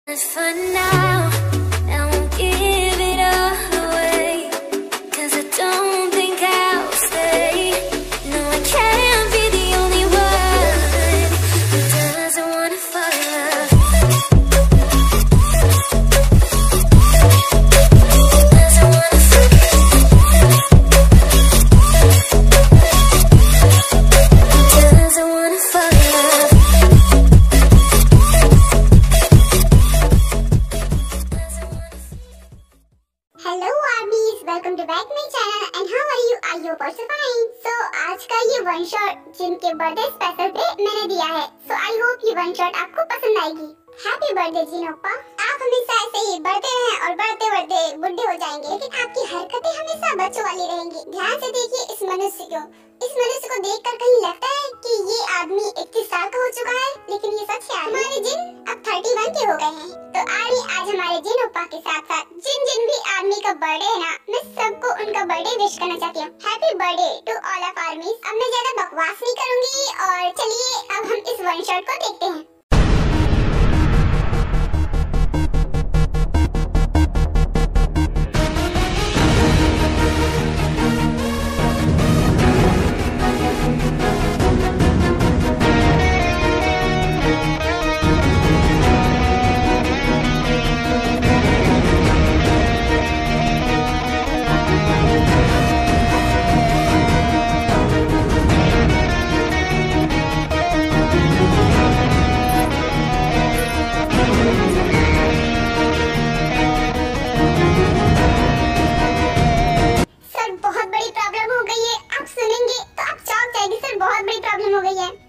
For now, I won't give it all away, 'cause I don't think I'll stay. No, I can't be the only one who doesn't wanna fall in love. Doesn't wanna fall in love. Doesn't wanna fall in love. Hello armies, welcome to back my channel and how are you? I hope also fine. So आज का ये one shot जिनके birthday special पे मैंने दिया है, so I hope ये one shot आपको पसंद आएगी। Happy birthday Jin oppa. आप हमेशा ऐसे ही बढ़ते रहें और बढ़ते बढ़ते बुढ़े हो जाएंगे, लेकिन आपकी हरकतें हमेशा बच्चों वाली रहेंगी। ध्यान से देखिए इस मनुष्य को। इस मनुष्य को देखकर कहीं लगता है कि ये आदमी 31 साल का हो चुका है, लेकिन ये सच है, हमारे जिन अब 31 के हो गए हैं। तो आज हमारे जिनोप्पा के साथ साथ जिन भी आदमी का बर्थडे है ना, मैं सबको उनका बर्थडे विश करना चाहती हूँ। Happy birthday to all of armies. अब मैं ज्यादा बकवास नहीं करूंगी और चलिए अब हम इस वन शॉट को देखते हैं।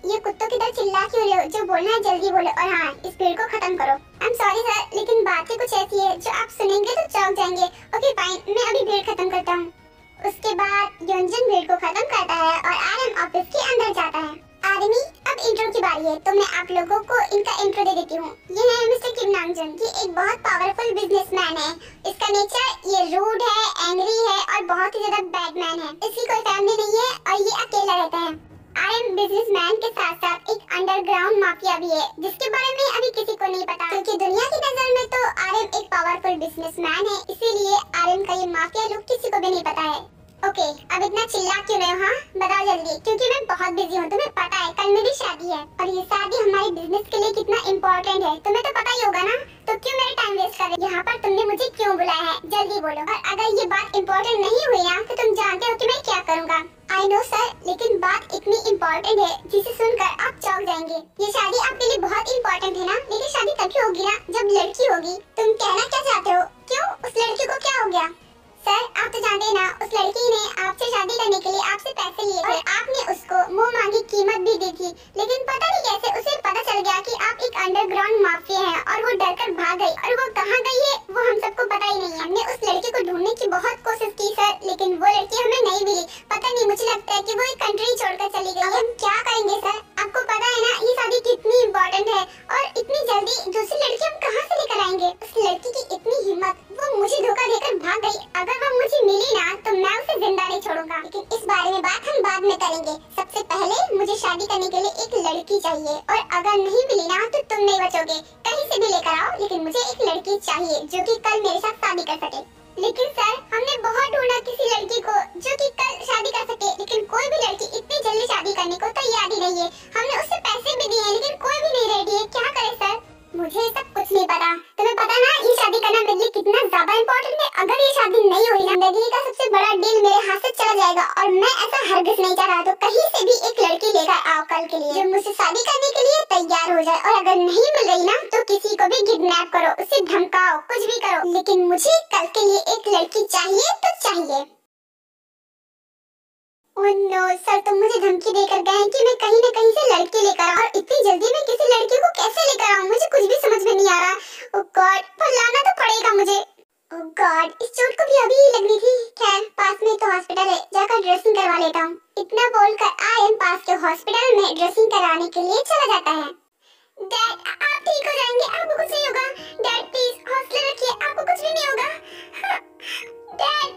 ये कुत्तों की तरह चिल्ला क्यों रहे हो? जो बोलना है जल्दी बोलो और हाँ, इस भीड़ को खत्म करो। आई एम सॉरी सर, लेकिन बातें कुछ ऐसी है जो आप सुनेंगे तो चौंक जाएंगे। ओके फाइन, मैं अभी भीड़ खत्म करता हूँ। उसके बाद योंजन भीड़ को खत्म करता है और आरएम ऑफिस के अंदर जाता है। आर्मी, अब इंट्रो की बारी है, तो मैं आप लोगों को इनका इंट्रो दे देती हूँ। ये है मिस्टर किम नामजून। ये एक बहुत पावरफुल बिजनेसमैन है। इसका नेचर ये रूड है, एंग्री है और बहुत ही ज्यादा बैडमैन है। इसकी कोई फैमिली नहीं है और ये अकेला रहता है। आरएम बिजनेसमैन के साथ साथ एक अंडरग्राउंड माफिया भी है, जिसके बारे में अभी किसी को नहीं पता, क्योंकि दुनिया की नजर में तो आरएम एक पावरफुल बिजनेसमैन है, इसीलिए आरएम का ये माफिया लुक किसी को भी नहीं पता है। ओके, अब इतना चिल्ला क्यों रहे हो? हाँ बताओ जल्दी, क्योंकि मैं बहुत बिजी हूँ। तुम्हें पता है कल मेरी शादी है और ये शादी हमारे बिजनेस के लिए कितना इम्पोर्टेंट है, तुम्हें तो पता ही होगा ना। तो क्यों मेरा टाइम वेस्ट कर रहे हो? यहाँ पर तुमने मुझे क्यों बुलाया है? जल्दी बोलो। और अगर ये बात इम्पोर्टेंट नहीं हुई ना, तो तुम जानते हो कि मैं क्या करूँगा। आई नो सर, लेकिन बात इतनी इम्पोर्टेंट है जिसे सुनकर आप चौंक जाएंगे। ये शादी आपके लिए बहुत इम्पोर्टेंट है ना, लेकिन शादी तभी होगी ना जब लड़की होगी। तुम कहना क्या चाहते हो? क्यों, उस लड़की को क्या हो गया? सर आप तो जानते हैं ना, उस लड़की ने आपसे शादी करने के लिए आपसे पैसे लिए थे। आपने उसको मुंह मांगी कीमत भी दी थी, लेकिन पता नहीं कैसे उसे पता चल गया कि आप एक अंडरग्राउंड माफिया हैं और वो डरकर भाग गई। और वो कहाँ गई है वो हम सबको पता ही नहीं है। हमने उस लड़की को ढूंढने की बहुत कोशिश की सर, लेकिन वो लड़की हमें नहीं मिली। पता नहीं, मुझे लगता है कि वो एक कंट्री छोड़कर चली गई। हम क्या करेंगे सर? आपको पता है ना ये शादी कितनी इम्पोर्टेंट है, और इतनी जल्दी दूसरी लड़की हम कहाँ से लेकर आएंगे? उस लड़की की इतनी हिम्मत, वो मुझे धोखा देकर भाग गई। अगर वो मुझे मिली ना तो मैं उसे जिंदा नहीं छोड़ूंगा, लेकिन इस बारे में बात हम बाद में करेंगे। सबसे पहले मुझे शादी करने के लिए एक लड़की चाहिए, और अगर नहीं मिली ना तो तुम नहीं बचोगे। कहीं से भी लेकर आओ, लेकिन मुझे एक लड़की चाहिए जो कि कल मेरे साथ शादी कर सके। लेकिन सर हमने बहुत ढूंढा किसी लड़की को जो कि कल शादी कर सके, लेकिन कोई भी लड़की इतनी जल्दी शादी करने को तैयार ही नहीं है। हमने उससे पैसे भी दिए, लेकिन कोई भी नहीं रेडी है। क्या करे सर? मुझे सब कुछ नहीं पता। तुम्हें पता ना ये शादी करना मेरे लिए कितना ज्यादा इम्पोर्टेंट है। अगर ये शादी नहीं हुई ना, जिंदगी का सबसे बड़ा डील मेरे हाथ से चला जाएगा, और मैं ऐसा हरगिज़ नहीं चाह रहा। तो कहीं से भी एक लड़की लेकर आओ कल के लिए, जो मुझसे शादी करने के लिए तैयार हो जाए। और अगर नहीं मिल रही ना तो किसी को भी किडनैप करो, उसे धमकाओ, कुछ भी करो, लेकिन मुझे कल के लिए एक लड़की चाहिए तो चाहिए। ओह नो सर, तुम मुझे धमकी देकर गए कि मैं कहीं न कहीं से लड़की लेकर आऊं, और इतनी जल्दी मैं किसी लड़की को कैसे लेकर आऊं? मुझे कुछ भी समझ में नहीं आ रहा। ओह गॉड, पर लाना तो पड़ेगा मुझे। ओह गॉड, इस चोट को भी अभी ही लगनी थी। खैर पास में तो हॉस्पिटल है, जाकर ड्रेसिंग करवा लेता हूँ। इतना बोलकर आरएम पास के हॉस्पिटल में ड्रेसिंग कराने के लिए चला जाता है। डैड आप ठीक हो जाएंगे, आपको कुछ नहीं होगा। डैड प्लीज हौसला रखिए, आपको कुछ भी नहीं होगा। डैड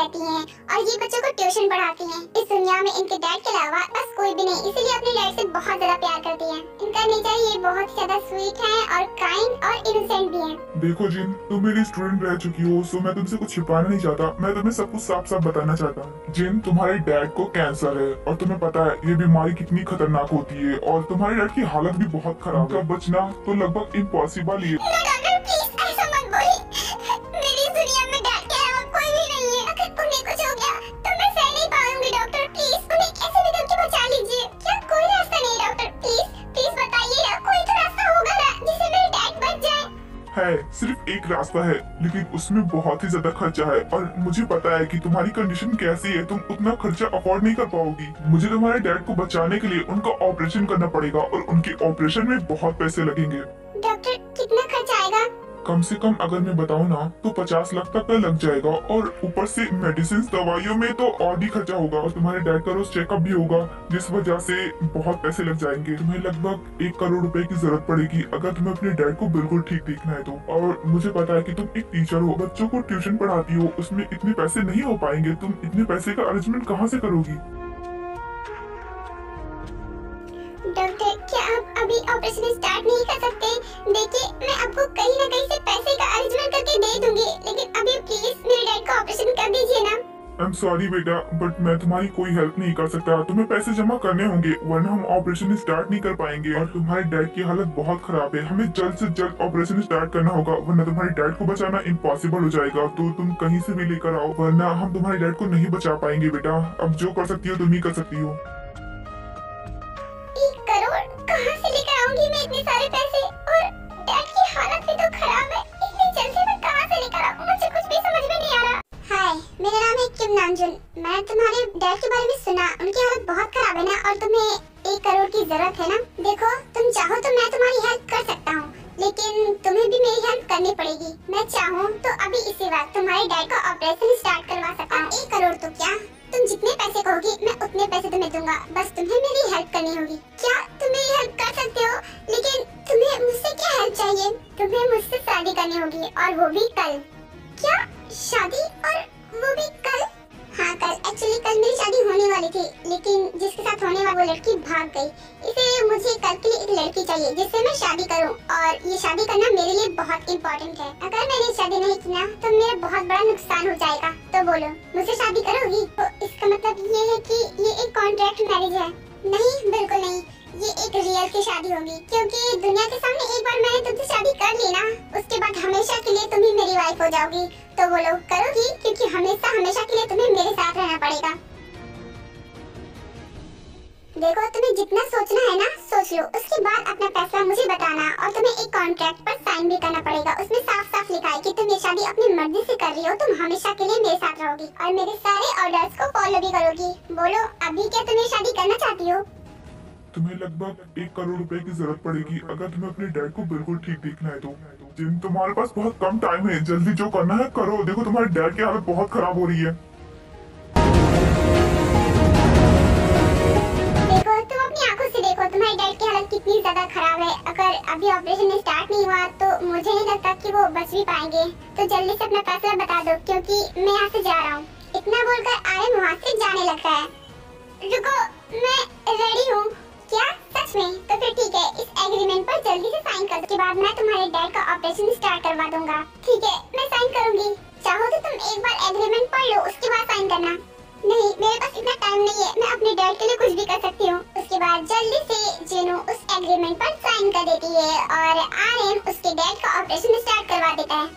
रहती हैं और ये बच्चों को ट्यूशन पढ़ाती हैं। इस दुनिया में इनके डैड के अलावा बस कोई भी नहीं, इसीलिए अपने डैड से बहुत ज्यादा प्यार करती हैं। इनका नेचर ये बहुत ही ज्यादा स्वीट है और काइंड और इनोसेंट भी है। देखो जिन, तुम मेरी स्टूडेंट रह चुकी हो, सो मैं तुमसे कुछ छिपाना नहीं चाहता। मैं तुम्हें सब कुछ साफ साफ बताना चाहता हूँ। जिन, तुम्हारे डैड को कैंसर है और तुम्हें पता है ये बीमारी कितनी खतरनाक होती है और तुम्हारे डैड की हालत भी बहुत खराब है। बचना तो लगभग इम्पॉसिबल ही है। है, सिर्फ एक रास्ता है, लेकिन उसमें बहुत ही ज्यादा खर्चा है और मुझे पता है कि तुम्हारी कंडीशन कैसी है, तुम उतना खर्चा अफोर्ड नहीं कर पाओगी। मुझे तुम्हारे डैड को बचाने के लिए उनका ऑपरेशन करना पड़ेगा और उनके ऑपरेशन में बहुत पैसे लगेंगे। डॉक्टर, कितना खर्चा आएगा? कम से कम अगर मैं बताऊं ना तो 50 लाख तक का लग जाएगा और ऊपर से मेडिसिन दवाइयों में तो और भी खर्चा होगा और तुम्हारे डैड का रोज चेकअप भी होगा, जिस वजह से बहुत पैसे लग जाएंगे। तुम्हें लगभग 1 करोड़ रुपए की जरूरत पड़ेगी अगर तुम्हें अपने डैड को बिल्कुल ठीक देखना है तो। और मुझे पता है कि तुम एक टीचर हो, बच्चों को ट्यूशन पढ़ाती हो, उसमें इतने पैसे नहीं हो पाएंगे। तुम इतने पैसे का अरेंजमेंट कहाँ से करोगी? डॉक्टर, क्या आप अभी ऑपरेशन स्टार्ट नहीं कर सकते? देखिए, मैं आपको कहीं ना कहीं से पैसे का अरेंजमेंट करके दे दूंगी, लेकिन अभी प्लीज मेरे डैड का ऑपरेशन कर दीजिए ना। आई एम सॉरी बेटा, बट मैं तुम्हारी कोई हेल्प नहीं कर सकता। तुम्हें पैसे जमा करने होंगे वरना हम ऑपरेशन स्टार्ट नहीं कर पाएंगे और तुम्हारे डैड की हालत बहुत खराब है। हमें जल्द से जल्द ऑपरेशन स्टार्ट करना होगा वरना तुम्हारे डैड को बचाना इम्पॉसिबल हो जाएगा। तो तुम कहीं से भी लेकर आओ वरना हम तुम्हारे डैड को नहीं बचा पाएंगे। बेटा, अब जो कर सकती हो तुम ही कर सकती हो। 1 करोड़ कहाँ से लेकर आऊंगी मैं इतने सारे पैसे? और डैड की हालत भी तो खराब है, इतनी जल्दी मैं कहाँ से लेकर आऊँ? मुझे कुछ भी समझ में नहीं आ रहा। हाय, मेरा नाम है किम नामजुन। मैं तुम्हारे डैड के बारे में सुना, उनकी हालत बहुत खराब है ना और तुम्हें 1 करोड़ की जरूरत है ना। देखो, तुम चाहो तो मैं तुम्हारी हेल्प कर सकता हूँ, लेकिन तुम्हें भी मेरी हेल्प करनी पड़ेगी। मैं चाहूँ तो अभी इसी वक्त तुम्हारे डैड का ऑपरेशन स्टार्ट करवा सकता हूँ। 1 करोड़ तो क्या, तुम जितने पैसे कहोगी मैं उतने पैसे तुम्हें दूंगा, बस तुम्हें मेरी हेल्प करनी होगी। क्या तुम मेरी हेल्प कर सकते हो? लेकिन तुम्हें मुझसे क्या हेल्प चाहिए? तुम्हें मुझसे शादी करनी होगी और वो भी कल। क्या शादी? और वो भी कल? हाँ कल। एक्चुअली कल मेरी शादी होने वाली थी, लेकिन जिसके साथ होने वाली वो लड़की भाग गई, इसलिए मुझे कल के लिए एक लड़की चाहिए जिससे मैं शादी करूं और ये शादी करना मेरे लिए बहुत इम्पोर्टेंट है। अगर मैंने शादी नहीं की ना तो मेरा बहुत बड़ा नुकसान हो जाएगा। तो बोलो, मुझसे शादी करोगी? तो इसका मतलब ये है कि ये एक कॉन्ट्रैक्ट मैरिज है। नहीं, बिल्कुल नहीं, ये एक रियल की शादी होगी, क्योंकि दुनिया के सामने एक बार मैंने तुमसे शादी कर ली ना, उसके बाद हमेशा के लिए तुम ही मेरी वाइफ हो जाओगी। तो बोलो, करोगी? क्योंकि हमेशा हमेशा के लिए तुम्हें मेरे साथ रहना पड़ेगा। देखो, तुम्हें जितना सोचना है ना सोच लो, उसके बाद अपना फैसला मुझे बताना और तुम्हें एक कॉन्ट्रैक्ट पर साइन भी करना पड़ेगा। उसमें साफ साफ लिखा है कि तुम ये शादी अपनी मर्जी से कर रही हो, तुम हमेशा के लिए मेरे साथ रहोगी और मेरे सारे ऑर्डर्स को फॉलो भी करोगी। बोलो, अभी क्या तुम ये शादी करना चाहती हो? तुम्हें लगभग 1 करोड़ रुपए की जरूरत पड़ेगी अगर तुम्हें अपने डैड को बिल्कुल ठीक देखना है तो। जिन, तुम्हारे पास बहुत कम टाइम है, जल्दी जो करना है करो। देखो तुम्हारे डैड की हालत बहुत खराब हो रही है। देखो, तुम अपनी आंखों से देखो तुम्हारे डैड की हालत कितनी ज्यादा खराब है। अगर अभी ऑपरेशन स्टार्ट नहीं हुआ तो मुझे नहीं लगता कि वो बच भी पाएंगे। तो जल्दी से अपना फैसला बता दो, क्योंकि मैं यहाँ से जा रहा हूँ। इतना बोलकर आर्यन वहाँ से जाने लगता है। रुको, मैं रेडी हूँ। क्या सच में? तो फिर ठीक है, इस एग्रीमेंट पर जल्दी से साइन कर दो। उसके बाद मैं तुम्हारे डैड का ऑपरेशन स्टार्ट करवा दूंगा। ठीक है, मैं साइन करूंगी। चाहो तो तुम एक बार एग्रीमेंट पढ़ लो, उसके बाद साइन करना। नहीं, मेरे पास इतना टाइम नहीं है, मैं अपने डैड के लिए कुछ भी कर सकती हूँ। उसके बाद जल्दी से जिनो उस एग्रीमेंट पर साइन कर देती है और आर्यन उसके डैड का ऑपरेशन स्टार्ट करवा देता है।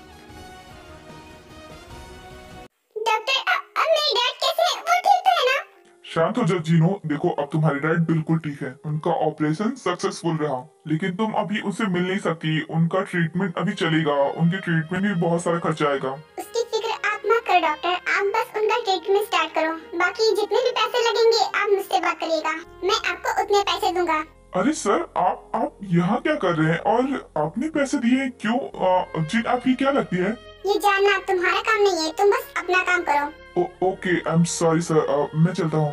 डॉक्टर, अब मेरे डैड कैसे हैं? वो ठीक तो है ना? शांत हो जा जीनो। देखो, अब तुम्हारे डैड बिल्कुल ठीक है, उनका ऑपरेशन सक्सेसफुल रहा, लेकिन तुम अभी उनसे मिल नहीं सकती। उनका ट्रीटमेंट अभी चलेगा, उनके ट्रीटमेंट में बहुत सारा खर्चा आएगा। उसकी फिक्र आप मत करो डॉक्टर, आप बस उनका ट्रीटमेंट स्टार्ट करो। बाकी जितने भी पैसे लगेंगे आप मुझसे बात करिएगा, मैं आपको उतने पैसे दूंगा। अरे सर, आप यहाँ क्या कर रहे हैं और आपने पैसे दिए क्यों? जिन, आपकी क्या लगती है? ये जानना तुम्हारा काम नहीं है, तुम बस अपना काम करो। Okay, I am sorry sir, मैं चलता हूँ।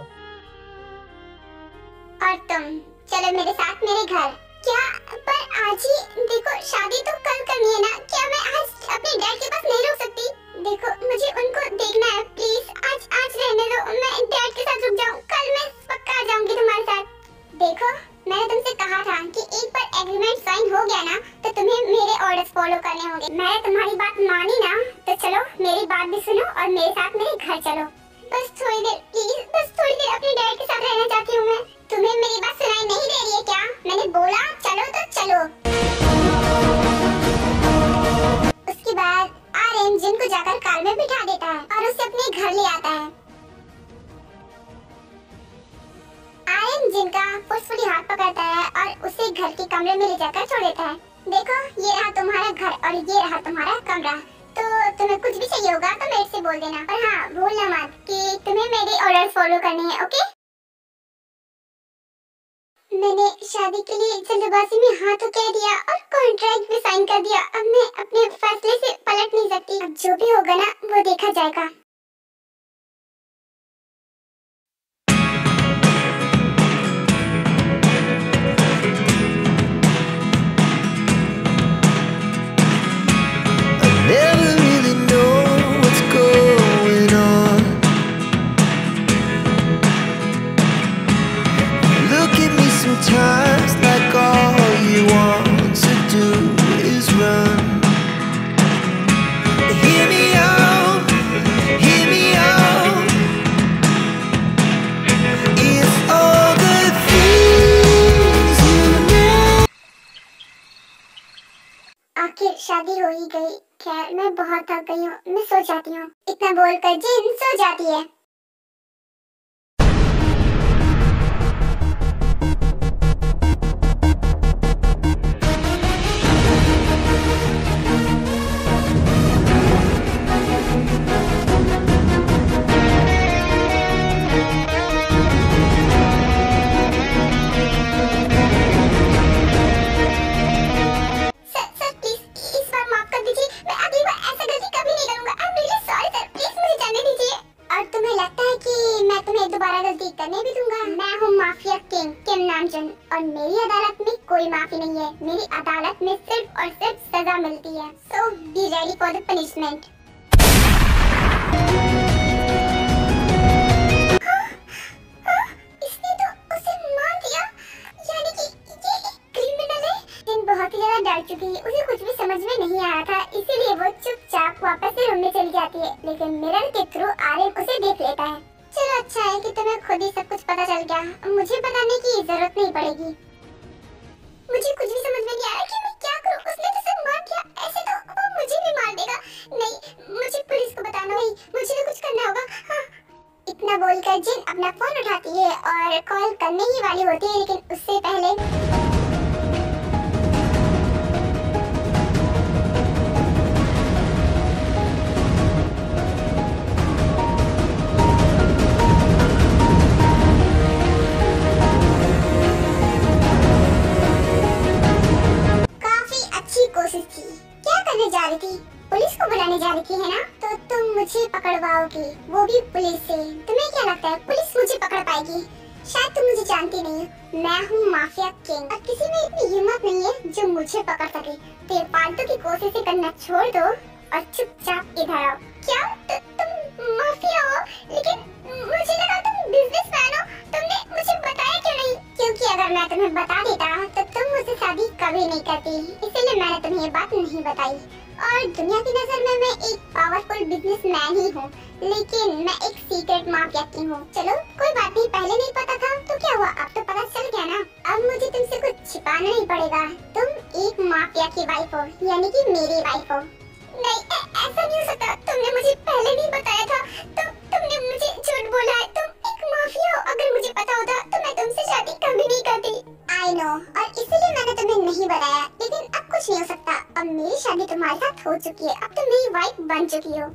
और तुम चलो मेरे साथ मेरे घर। क्या? पर आज ही देखो, शादी तो कल करनी है ना, क्या मैं आज अपने डैड के पास नहीं रुक सकती? देखो, मुझे उनको देखना है, प्लीज साइन हो गया ना तो तुम्हें मेरे ऑर्डर्स फॉलो करने होंगे। मैंने तुम्हारी बात मानी ना तो चलो मेरी बात भी सुनो और मेरे साथ मेरे घर चलो। बस थोड़ी देर प्लीज, बस थोड़ी देर अपने डैड के साथ रहना चाहती हूँ मैं। तुम्हें मेरी बात सुनाई नहीं दे रही है क्या? मैंने बोला चलो तो चलो। उसके बाद आर्यन जिन को जाकर कार में बिठा देता है और उसे अपने घर ले आता है। आर्यन जिन का फोर्सफुली हाथ पकड़ता है और उसे घर के कमरे में ले जाकर छोड़ देता है। देखो ये रहा तुम्हारा घर और ये रहा तुम्हारा कमरा, तो तुम्हें कुछ भी चाहिए होगा तो मेरे से बोल देना। और हाँ भूलना मत कि तुम्हें मेरे ऑर्डर फॉलो करने हैं, ओके? मैंने शादी के लिए जल्दबाजी में हाँ तो कह दिया और कॉन्ट्रैक्ट भी साइन कर दिया। अब मैं अपने फैसले से पलट नहीं सकती। अब जो भी होगा ना वो देखा जाएगा। Never really know what's going on. Look at me sometimes like all you want to do is run. Hear me out, hear me out. If all the things you know. आखिर शादी हो ही गई। खैर मैं बहुत थक गई हूँ, मैं सो जाती हूँ। इतना बोलकर जिन सो जाती है। सर प्लीज इस बार माफ कर दीजिए। मैं अगली बार ऐसा गलती कभी नहीं करूंगा। I am really sorry sir, please मुझे जाने दीजिए। और तुम्हें लगता है कि मैं तुम्हें दोबारा गलती करने भी दूंगा? मैं हूँ माफिया किंग किम नामजून और मेरी अदालत में कोई माफी नहीं है। मेरी अदालत में सिर्फ और सिर्फ सजा मिलती है। So be ready for the punishment. इसने तो उसे मार दिया, यानी कि ये एक क्रिमिनल है। जिन बहुत ही ज्यादा डर चुकी है, उसे कुछ भी समझ में नहीं आ रहा था, इसीलिए वो चुपचाप वापस से रूम में चली जाती है। लेकिन मिरर के थ्रू आर्यन उसे देख लेता है। चलो अच्छा है कि तुम्हें खुद ही सब कुछ पता चल गया। मुझे बताने की जरूरत नहीं पड़ेगी। मुझे कुछ भी समझ में नहीं आ रहा कि मैं क्या करूं। उसने तो सिर्फ मार दिया, ऐसे तो वो मुझे भी मार देगा। नहीं, मुझे पुलिस को बताना। नहीं, मुझे तो कुछ करना होगा। हाँ। इतना बोलकर जिन अपना फोन उठाती है और कॉल करने ही वाली होती है, लेकिन उससे पहले काफी अच्छी कोशिश थी। क्या करने जा रही थी? पुलिस को बुलाने जा रही थी, है ना? तो तुम मुझे पकड़वाओगी, वो भी पुलिस से। तुम्हें क्या लगता है पुलिस मुझे पकड़ पाएगी? शायद तुम मुझे जानती नहीं हो। मैं हूँ माफिया किंग और किसी में इतनी हिम्मत नहीं है जो मुझे पकड़ सके। तो ये फालतू की कोशिशें करना छोड़ दो और चुपचाप इधर आओ। क्या तुम माफिया हो? लेकिन मुझे लगा तुम बिजनेसमैन हो। तुमने मुझे बताया क्यों नहीं? क्योंकि अगर मैं तुम्हें बता देता तो तुम मुझसे शादी कभी नहीं करती, इसीलिए मैंने तुम्हें ये बात नहीं बताई। और दुनिया की नजर में मैं एक पावरफुल बिजनेसमैन ही हूँ, लेकिन मैं एक सीक्रेट माफिया किंग हूँ। चलो कोई बात नहीं, पहले नहीं पता था तो क्या हुआ, अब तो पता चल गया ना। अब मुझे तुमसे कुछ छिपाना नहीं पड़ेगा। तुम एक माफिया की वाइफ हो, यानी कि मेरी वाइफ हो। नहीं, ऐसा नहीं हो सकता। तुमने मुझे पहले नहीं बताया था। तुमने मुझे झूठ बोला है। तुम एक माफिया हो। अगर मुझे पता होता तो मैं तुमसे शादी कभी नहीं करती। आई नो, और इसीलिए मैंने तुम्हें नहीं बताया। लेकिन अब कुछ नहीं हो सकता। अब मेरी शादी तुम्हारे साथ हो चुकी है। अब तुम मेरी वाइफ बन चुकी हो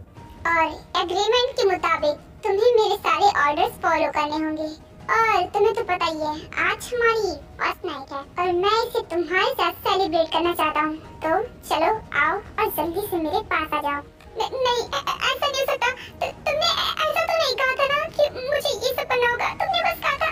और एग्रीमेंट के मुताबिक तुम्हें मेरे सारे ऑर्डर्स फॉलो करने होंगे। और तुम्हें तो पता ही है आज हमारी फर्स्ट नाइट है और मैं इसे तुम्हारे साथ सेलिब्रेट करना चाहता हूँ। तो चलो आओ और जल्दी से मेरे पास आ जाओ। नहीं, ऐसा नहीं हो सकता। तुमने ऐसा तो नहीं कहा था ना कि मुझे ये सब करना होगा। तुमने बस कहा था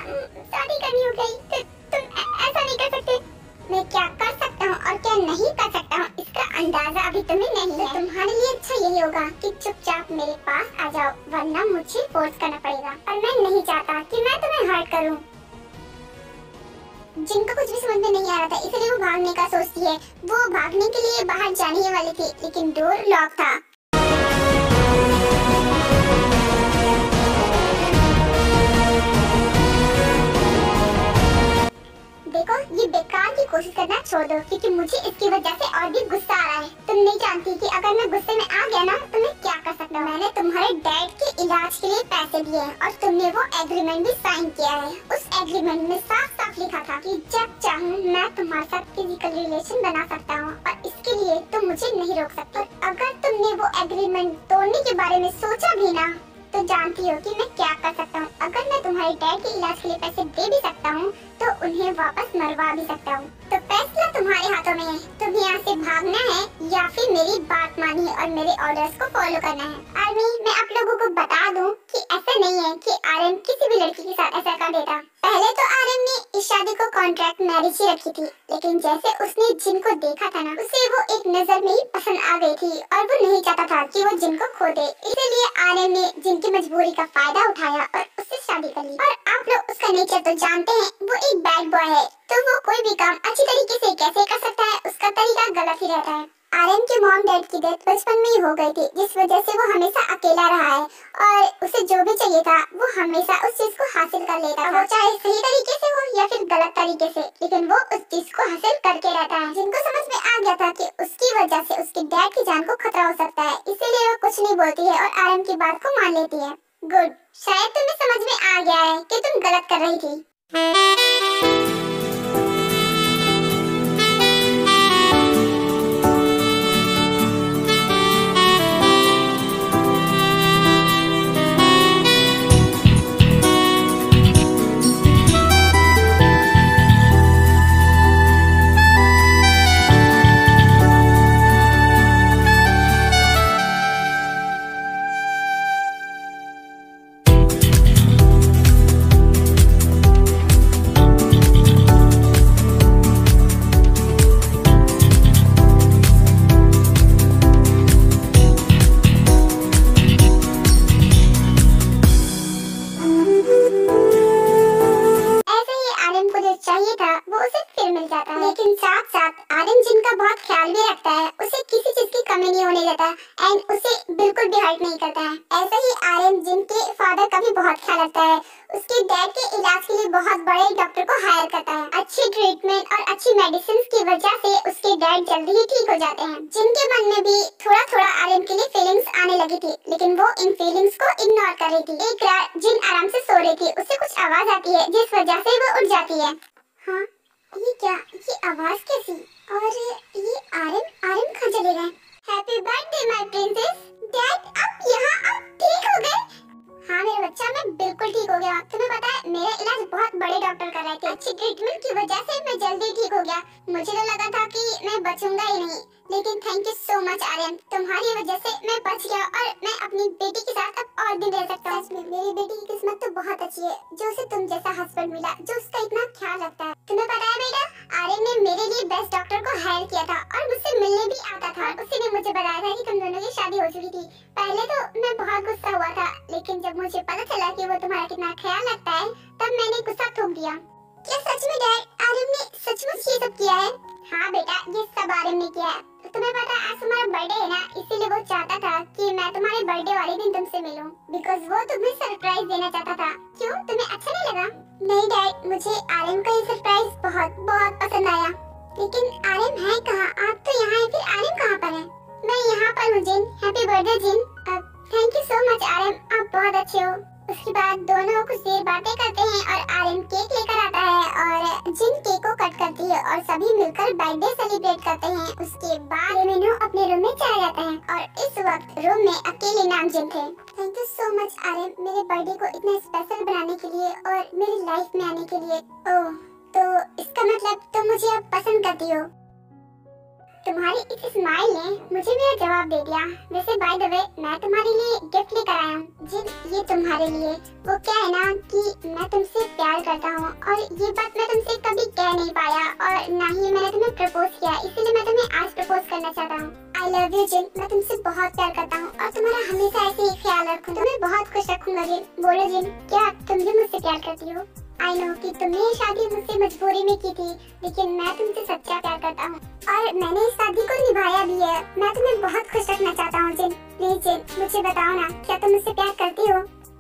शादी करनी हो गई। तुम ऐसा नहीं कर सकते। मैं क्या कर सकता हूँ और क्या नहीं कर सकता हूँ इसका अंदाजा अभी तुम्हें नहीं है। तुम्हारे लिए अच्छा यही होगा कि चुपचाप मेरे पास आ जाओ, वरना मुझे फोर्स करना पड़ेगा और मैं नहीं चाहता कि मैं तुम्हें हर्ट करूँ। जिनको कुछ भी समझ में नहीं आ रहा था, इसलिए वो भागने का सोचती है। वो भागने के लिए बाहर जाने ही वाली थी, लेकिन डोर लॉक था। देखो, ये बेकार की कोशिश करना छोड़ दो, क्योंकि मुझे इसकी वजह से और भी गुस्सा आ रहा है। तुम नहीं जानती कि अगर मैं गुस्से में आ गया ना तो मैं क्या कर सकता हूँ। मैंने तुम्हारे डैड के इलाज के लिए पैसे दिए हैं और तुमने वो एग्रीमेंट भी साइन किया है। उस एग्रीमेंट में साफ साफ लिखा था कि जब चाहूँ मैं तुम्हारे साथ फिजिकल रिलेशन बना सकता हूँ और इसके लिए तुम मुझे नहीं रोक सकते। अगर तुमने वो एग्रीमेंट तोड़ने के बारे में सोचा भी ना तो जानती हो कि मैं क्या कर सकता हूँ। अगर मैं तुम्हारे डैड के इलाज के लिए पैसे दे भी सकता हूँ तो उन्हें वापस मरवा भी सकता हूँ। तो फैसला तुम्हारे हाथों में है। तुम यहाँ से भागना है या फिर मेरी बात माननी है और मेरे ऑर्डर्स को फॉलो करना है। आर्मी, मैं आप लोगों को बता दूं कि ऐसा नहीं है कि आर्यन किसी भी लड़की के साथ ऐसा कर देता। पहले तो आर्यन ने इस शादी को कॉन्ट्रैक्ट मैरिज ही रखी थी, लेकिन जैसे उसने जिन को देखा था ना, उसे वो एक नजर में ही पसंद आ गई थी और वो नहीं चाहता था कि वो जिन को खो दे। इसलिए आर्यन ने जिन की मजबूरी का फायदा उठाया और उससे शादी कर ली। और आप लोग उसका नेचर तो जानते हैं, वो एक बैड बॉय है, तो वो कोई भी काम अच्छी तरीके से कैसे कर सकता है, उसका तरीका गलत ही रहता है। आर्यन के मॉम डैड की डेथ बचपन में ही हो गई थी, जिस वजह से वो हमेशा अकेला रहा है और उसे जो भी चाहिए था वो हमेशा उस चीज को हासिल कर लेता था, चाहे सही तरीके से हो या फिर गलत तरीके से, लेकिन वो उस चीज को हासिल करके रहता है। जिनको समझ में आ गया था कि उसकी वजह से उसके डैड की जान को खतरा हो सकता है, इसीलिए वो कुछ नहीं बोलती है और आर्यन की बात को मान लेती है। गुड, शायद तुम्हें समझ में आ गया है कि तुम गलत कर रही थी। चाहिए था वो उसे फिर मिल जाता है, लेकिन साथ साथ आर्यन जिनका बहुत ख्याल भी रखता है, उसे किसी चीज की कमी नहीं होने देता एंड उसे बिल्कुल भी हर्ट नहीं करता है। ऐसा ही आर्यन जिनके फादर का भी बहुत ख्याल रखता है, उसके डैड के इलाज के लिए बहुत बड़े डॉक्टर को हायर करता है। अच्छी ट्रीटमेंट और अच्छी मेडिसिन की वजह से उसके डैड जल्दी ही ठीक हो जाते हैं। जिनके मन में भी थोड़ा थोड़ा आर्यन के लिए फीलिंग्स आने लगी थी, लेकिन वो इन फीलिंग्स को इग्नोर कर रही थी। एक रात जिन आराम से सो रही थी, उसे कुछ आवाज आती है जिस वजह से वो उठ जाती है। हाँ, ये क्या, ये आवाज कैसी? और ये आर्यन कहाँ चले गए? Happy birthday my princess. Dad आप यहाँ, आप ठीक हो गए? हाँ मेरा बच्चा, मैं बिल्कुल ठीक हो गया। तुम्हें पता है मेरा इलाज बहुत बड़े डॉक्टर कर रहे थे, अच्छी ट्रीटमेंट की वजह से मैं जल्दी ठीक हो गया। मुझे तो लगा था कि मैं बचूंगा ही नहीं, लेकिन thank you so much Aryan, तुम्हारी वजह से मैं बच गया और मैं अपनी बेटी के साथ अब और दिन रह सकता हूँ। मेरी बेटी की किस्मत तो बहुत अच्छी है जो उसे तुम जैसा हस्बैंड मिला, जो उसका इतना ख्याल रखता है। तुम्हें पता है बेटा, आर्यन ने मेरे लिए बेस्ट डॉक्टर को हायर किया था और मुझसे मिलने भी आता था। उसी ने मुझे बताया था कि तुम दोनों की शादी हो चुकी थी। पहले तो मैं बहुत गुस्सा हुआ था, लेकिन जब मुझे पता चला कि वो तुम्हारा कितना ख्याल रखता है, तब मैंने गुस्सा थूक दिया। क्या सच में डैड, आर्यन ने सचमुच ये सब किया है? हाँ बेटा, ये सब आर्यन ने किया है। तुम्हें पता है आज तुम्हारा बर्थडे है ना, इसीलिए वो चाहता था कि मैं तुम्हारे बर्थडे वाले दिन तुमसे मिलूं, बिकॉज़ वो तुम्हें सरप्राइज देना चाहता था। क्यों, तुम्हें अच्छा नहीं लगा? नहीं डैड, मुझे आर्यन का ये सरप्राइज बहुत बहुत पसंद आया। लेकिन आर्यन है कहाँ? आप तो यहाँ हैं, फिर आर्यन कहाँ पर है? मैं यहाँ पर हूँ Jin. Happy birthday Jin. Thank you so much Aryan, आप बहुत अच्छे हो। उसके बाद दोनों कुछ देर बातें करते हैं और आर्यन केक लेकर आता है और जिन केक को कट करती है और सभी मिलकर बर्थडे सेलिब्रेट करते हैं। उसके बाद रेमिनो अपने रूम में चला जाता है और इस वक्त रूम में अकेले नाम जिन थे। Thank you so much Aryan, मेरे बर्थडे को इतना स्पेशल बनाने के लिए और मेरी लाइफ में आने के लिए। ओह, तो इसका मतलब तुम मुझे अब पसंद करती हो। तुम्हारी इस स्माइल ने मुझे मेरा जवाब दे दिया। वैसे बाय द वे, मैं तुम्हारे लिए गिफ्ट लेकर आया हूँ जिन, ये तुम्हारे लिए। वो क्या है ना कि मैं तुमसे प्यार करता हूँ और ये बात मैं तुमसे कभी कह नहीं पाया और ना ही मैंने तुम्हें प्रपोज किया, इसीलिए मैं तुम्हें आज प्रपोज करना चाहता हूँ। आई लव यू जिन, मैं तुमसे बहुत प्यार करता हूँ और तुम्हारा हमेशा ऐसे ही ख्याल रखूँ, तुम्हें बहुत खुश रखूंगा जिन। बोलो जिन, क्या तुम भी मुझसे प्यार करती हो? आई नो कि तुमने ये शादी मुझसे मजबूरी में की थी, लेकिन मैं तुमसे सच्चा प्यार करता हूँ और मैंने इस शादी को निभाया भी है। मैं तुम्हें बहुत खुश रखना चाहता हूँ जिन। प्लीज जिन, मुझे बताओ ना, क्या तुम मुझसे प्यार करती हो?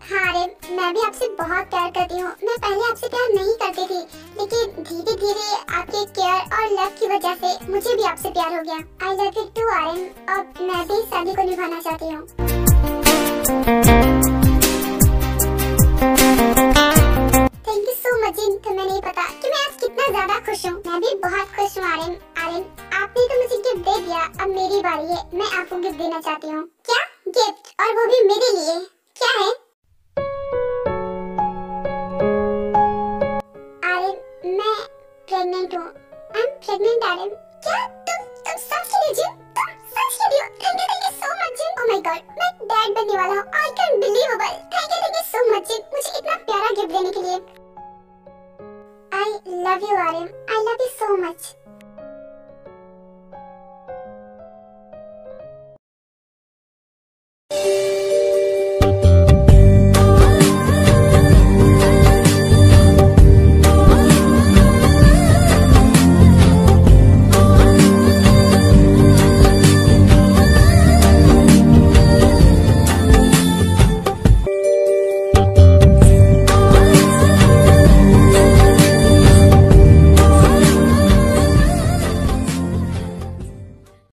हाँ आर्यन, मैं भी आपसे बहुत प्यार करती हूँ। मैं पहले आपसे प्यार नहीं करती थी, लेकिन धीरे धीरे आपके केयर और लव की वजह से मुझे भी आपसे प्यार हो गया। I love you too Aryan, और मैं भी इस शादी को निभाना चाहती हूँ। Thank you so much Jin, तुम्हें नहीं पता कि मैं आज कितना ज्यादा खुश हूँ। मैं भी बहुत खुश हूँ आर्यन। आर्यन, आपने तो मुझे गिफ्ट दे दिया, अब मेरी बारी है। मैं आपको गिफ्ट देना चाहती हूँ। क्या गिफ्ट? और वो भी मेरे लिए? क्या है? आर्यन, मैं प्रेग्नेंट हूँ। I am pregnant Aryan.